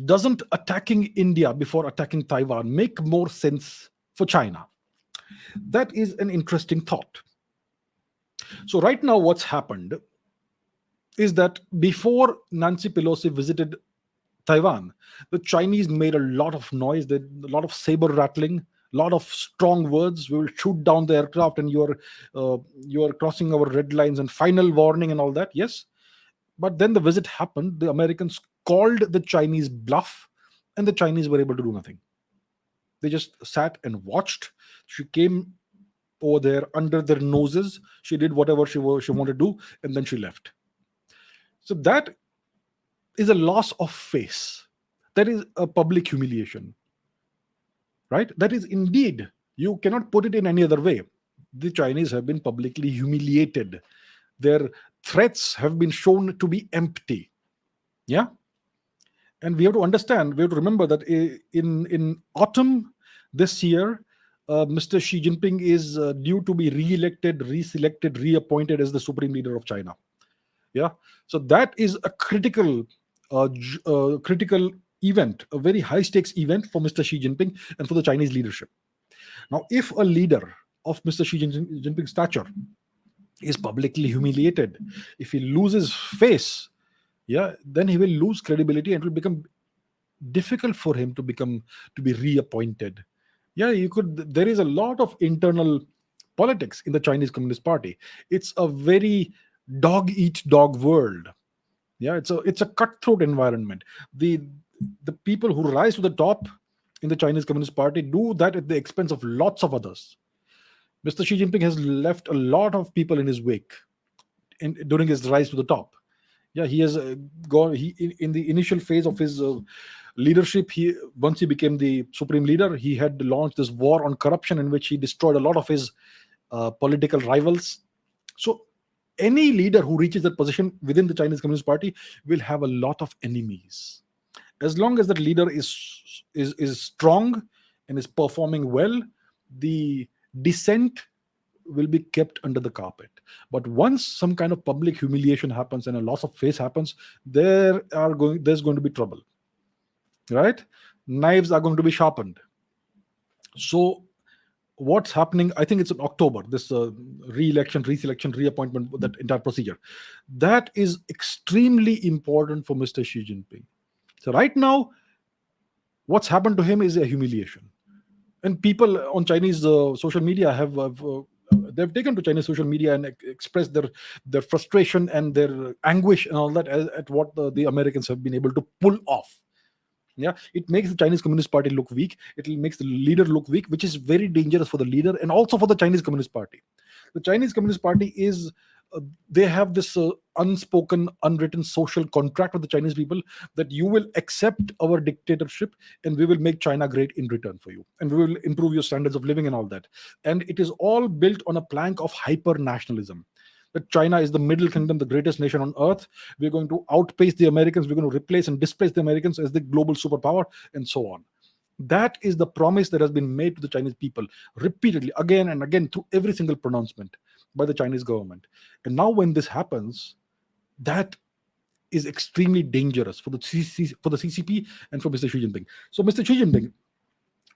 doesn't attacking India before attacking Taiwan make more sense for China? That is an interesting thought. So right now, what's happened is that before Nancy Pelosi visited Taiwan, the Chinese made a lot of noise, a lot of saber rattling, a lot of strong words. We will shoot down the aircraft, and you are crossing our red lines, and final warning and all that. Yes, but then the visit happened. The Americans called the Chinese bluff, and the Chinese were able to do nothing. They just sat and watched. She came over there under their noses. She did whatever she wanted to do, and then she left. So that is a loss of face. That is a public humiliation, right? That is indeed, you cannot put it in any other way. The Chinese have been publicly humiliated. Their threats have been shown to be empty. Yeah. And we have to understand, we have to remember that in autumn this year, Mr. Xi Jinping is due to be re-elected, reselected, reappointed as the supreme leader of China. Yeah. So that is a critical event, a very high stakes event for Mr. Xi Jinping and for the Chinese leadership. Now, if a leader of Mr. Xi Jinping's stature is publicly humiliated, if he loses face, yeah, then he will lose credibility, and it will become difficult for him to be reappointed. Yeah, there is a lot of internal politics in the Chinese Communist Party. It's a very dog eat dog world. Yeah, it's a cutthroat environment. The people who rise to the top in the Chinese Communist Party do that at the expense of lots of others. Mr. Xi Jinping has left a lot of people in his wake during his rise to the top. Yeah, he has gone. In the initial phase of his leadership, once he became the supreme leader, he had launched this war on corruption in which he destroyed a lot of his political rivals. So any leader who reaches that position within the Chinese Communist Party will have a lot of enemies. As long as that leader is strong and is performing well, the dissent will be kept under the carpet. But once some kind of public humiliation happens and a loss of face happens, there's going to be trouble, right? Knives are going to be sharpened. So what's happening, I think it's in October, this re-election, reselection, reappointment, that entire procedure, that is extremely important for Mr. Xi Jinping. So right now, what's happened to him is a humiliation. And people on Chinese social media they've taken to Chinese social media and expressed their frustration and their anguish and all that at what the Americans have been able to pull off. Yeah, it makes the Chinese Communist Party look weak. It makes the leader look weak, which is very dangerous for the leader and also for the Chinese Communist Party. The Chinese Communist Party they have this unspoken, unwritten social contract with the Chinese people that you will accept our dictatorship and we will make China great in return for you. And we will improve your standards of living and all that. And it is all built on a plank of hyper nationalism. That China is the middle kingdom, the greatest nation on earth. We're going to outpace the Americans. We're going to replace and displace the Americans as the global superpower, and so on. That is the promise that has been made to the Chinese people repeatedly, again and again, through every single pronouncement by the Chinese government. And now when this happens, that is extremely dangerous for the CCP and for Mr. Xi Jinping. So Mr. Xi Jinping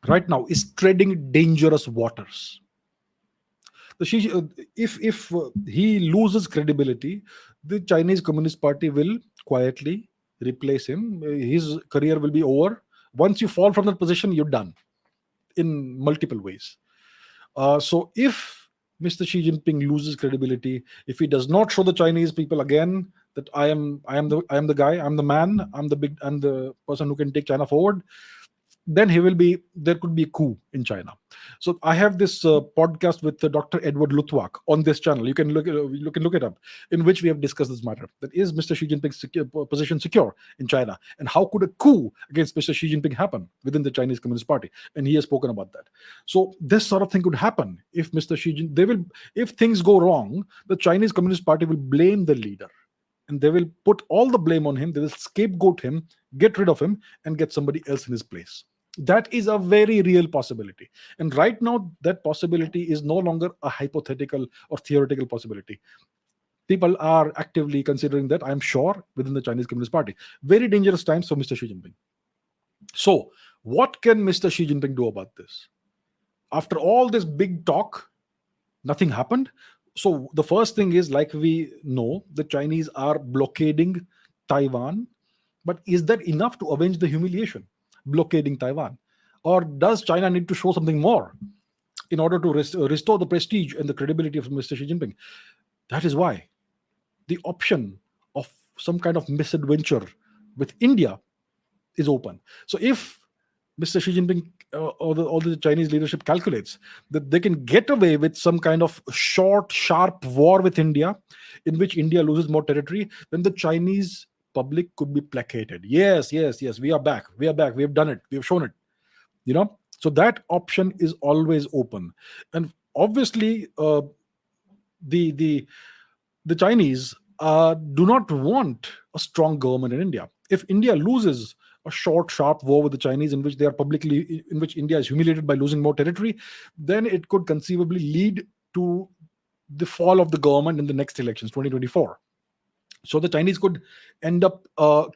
right now is treading dangerous waters. If he loses credibility, the Chinese Communist Party will quietly replace him. His career will be over. Once you fall from that position, you're done in multiple ways. So if Mr. Xi Jinping loses credibility, if he does not show the Chinese people again that I am the guy, I'm the man, I'm the person who can take China forward, then there could be a coup in China. So I have this podcast with Dr. Edward Luttwak on this channel. You can look it up, in which we have discussed this matter. That is Mr. Xi Jinping's position secure in China, and how could a coup against Mr. Xi Jinping happen within the Chinese Communist Party? And he has spoken about that. So this sort of thing could happen if Mr. Xi Jinping, if things go wrong, the Chinese Communist Party will blame the leader. And they will put all the blame on him. They will scapegoat him, get rid of him, and get somebody else in his place. That is a very real possibility. And right now, that possibility is no longer a hypothetical or theoretical possibility. People are actively considering that, I'm sure, within the Chinese Communist Party. Very dangerous times for Mr. Xi Jinping. So, what can Mr. Xi Jinping do about this? After all this big talk, nothing happened. So, the first thing is, like we know, the Chinese are blockading Taiwan. But is that enough to avenge the humiliation? Blockading Taiwan? Or does China need to show something more in order to restore the prestige and the credibility of Mr. Xi Jinping? That is why the option of some kind of misadventure with India is open. So if Mr. Xi Jinping or the Chinese leadership calculates that they can get away with some kind of short, sharp war with India, in which India loses more territory, then the Chinese public could be placated. Yes, yes, yes, we are back. We are back. We have done it. We have shown it. So that option is always open, and obviously, the the Chinese do not want a strong government in India. If India loses a short, sharp war with the Chinese, in which India is humiliated by losing more territory, then it could conceivably lead to the fall of the government in the next elections, 2024. So the Chinese could end up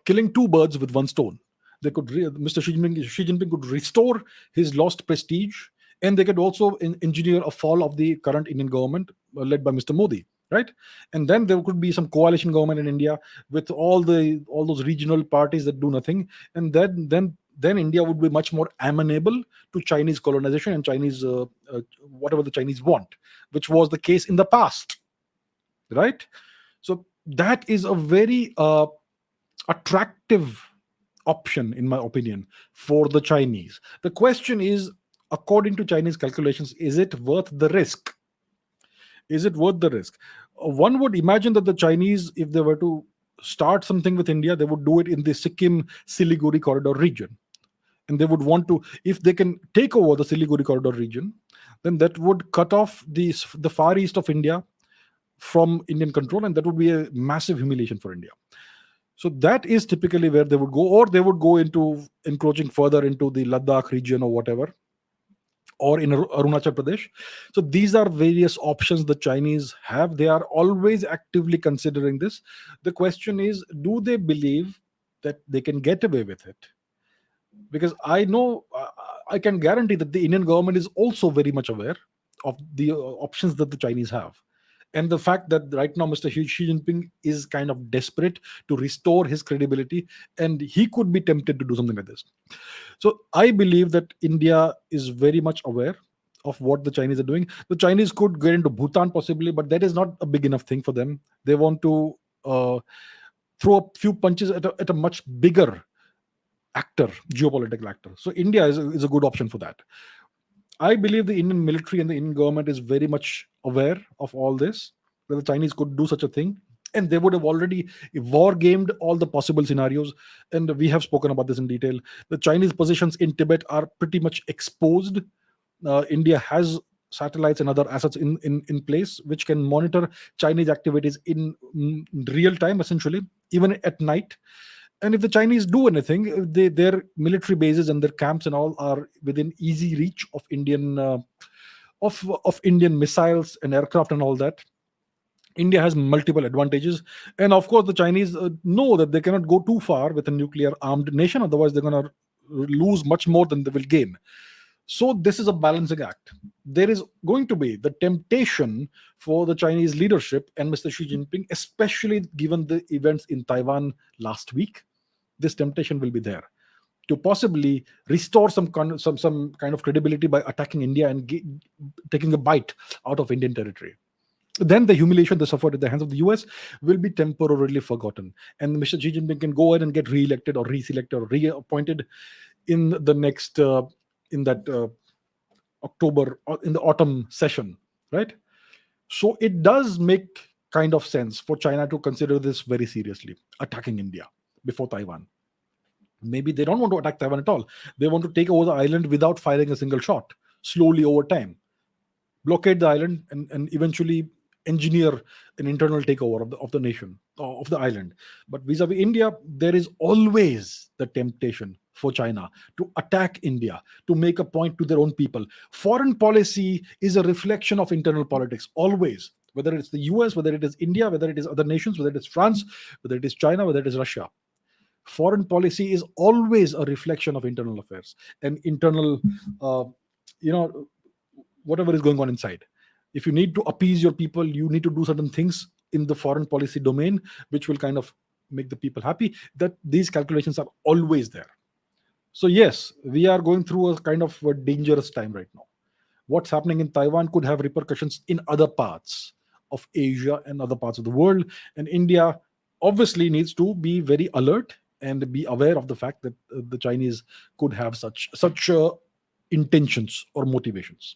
killing two birds with one stone. Mr. Xi Jinping could restore his lost prestige, and they could also engineer a fall of the current Indian government led by Mr. Modi, right? And then there could be some coalition government in India with all those regional parties that do nothing, and then India would be much more amenable to Chinese colonization and Chinese whatever the Chinese want, which was the case in the past, right? So that is a very attractive option, in my opinion, for the Chinese. The question is, according to Chinese calculations, is it worth the risk? Is it worth the risk? One would imagine that the Chinese, if they were to start something with India, they would do it in the Sikkim Siliguri corridor region. And they would want to, if they can take over the Siliguri corridor region, then that would cut off the far east of India from Indian control, and that would be a massive humiliation for India. So that is typically where they would go, or they would go into encroaching further into the Ladakh region or whatever, or in Arunachal Pradesh. So these are various options the Chinese have. They are always actively considering this. The question is, do they believe that they can get away with it? Because I know, I can guarantee that the Indian government is also very much aware of the options that the Chinese have. And the fact that right now Mr. Xi Jinping is kind of desperate to restore his credibility, and he could be tempted to do something like this. So I believe that India is very much aware of what the Chinese are doing. The Chinese could get into Bhutan possibly, but that is not a big enough thing for them. They want to throw a few punches at a much bigger actor, geopolitical actor. So India is a good option for that. I believe the Indian military and the Indian government is very much aware of all this, that the Chinese could do such a thing, and they would have already war gamed all the possible scenarios. And we have spoken about this in detail. The Chinese positions in Tibet are pretty much exposed. India has satellites and other assets in place which can monitor Chinese activities in real time, essentially, even at night. And if the Chinese do anything, their military bases and their camps and all are within easy reach of Indian missiles and aircraft and all that. India has multiple advantages, and of course, the Chinese know that they cannot go too far with a nuclear armed nation. Otherwise, they're going to lose much more than they will gain. So this is a balancing act. There is going to be the temptation for the Chinese leadership and Mr. Xi Jinping, especially given the events in Taiwan last week. This temptation will be there to possibly restore some kind of credibility by attacking India and taking a bite out of Indian territory. Then the humiliation they suffered at the hands of the US will be temporarily forgotten, and Mr. Xi Jinping can go ahead and get re-elected or reselected or reappointed in the next in that October, or in the autumn session, right? So it does make kind of sense for China to consider this very seriously, attacking India before Taiwan. Maybe they don't want to attack Taiwan at all. They want to take over the island without firing a single shot, slowly over time, blockade the island, and eventually engineer an internal takeover of the nation, of the island. But vis-a-vis India, there is always the temptation for China to attack India, to make a point to their own people. Foreign policy is a reflection of internal politics, always. Whether it's the US, whether it is India, whether it is other nations, whether it is France, whether it is China, whether it is Russia. Foreign policy is always a reflection of internal affairs and internal, uh, you know, whatever is going on inside. If you need to appease your people, you need to do certain things in the foreign policy domain, which will kind of make the people happy. That these calculations are always there. So yes, we are going through a kind of a dangerous time right now. What's happening in Taiwan could have repercussions in other parts of Asia and other parts of the world. And India obviously needs to be very alert and be aware of the fact that the Chinese could have such intentions or motivations.